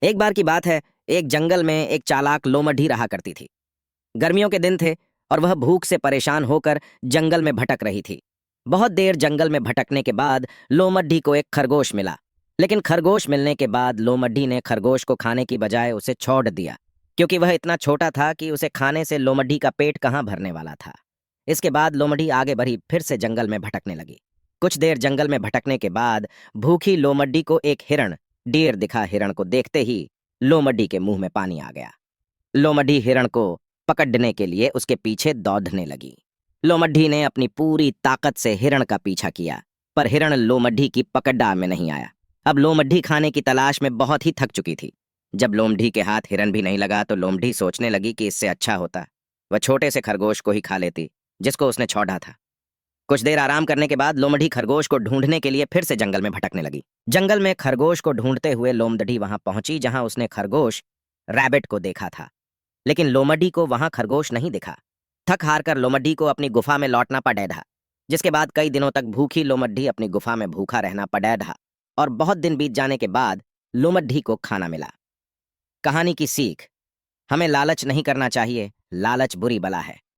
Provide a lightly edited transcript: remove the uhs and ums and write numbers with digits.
एक बार की बात है, एक जंगल में एक चालाक लोमड़ी रहा करती थी। गर्मियों के दिन थे और वह भूख से परेशान होकर जंगल में भटक रही थी। बहुत देर जंगल में भटकने के बाद लोमड़ी को एक खरगोश मिला। लेकिन खरगोश मिलने के बाद लोमड़ी ने खरगोश को खाने की बजाय उसे छोड़ दिया, क्योंकि वह इतना छोटा था कि उसे खाने से लोमड़ी का पेट कहाँ भरने वाला था। इसके बाद लोमड़ी आगे बढ़ी, फिर से जंगल में भटकने लगी। कुछ देर जंगल में भटकने के बाद भूखी लोमड़ी को एक हिरण डियर दिखा। हिरण को देखते ही लोमड़ी के मुंह में पानी आ गया। लोमड़ी हिरण को पकड़ने के लिए उसके पीछे दौड़ने लगी। लोमड़ी ने अपनी पूरी ताकत से हिरण का पीछा किया, पर हिरण लोमड़ी की पकड़ में नहीं आया। अब लोमड़ी खाने की तलाश में बहुत ही थक चुकी थी। जब लोमड़ी के हाथ हिरण भी नहीं लगा तो लोमड़ी सोचने लगी कि इससे अच्छा होता वह छोटे से खरगोश को ही खा लेती, जिसको उसने छोड़ा था। कुछ देर आराम करने के बाद लोमड़ी खरगोश को ढूंढने के लिए फिर से जंगल में भटकने लगी। जंगल में खरगोश को ढूंढते हुए लोमड़ी वहां पहुंची जहां उसने खरगोश रैबिट को देखा था। लेकिन लोमड़ी को वहां खरगोश नहीं दिखा। थक हार कर लोमड़ी को अपनी गुफा में लौटना पड़े था, जिसके बाद कई दिनों तक भूखी लोमड़ी अपनी गुफा में भूखा रहना पड़े था। और बहुत दिन बीत जाने के बाद लोमड़ी को खाना मिला। कहानी की सीख: हमें लालच नहीं करना चाहिए, लालच बुरी बला है।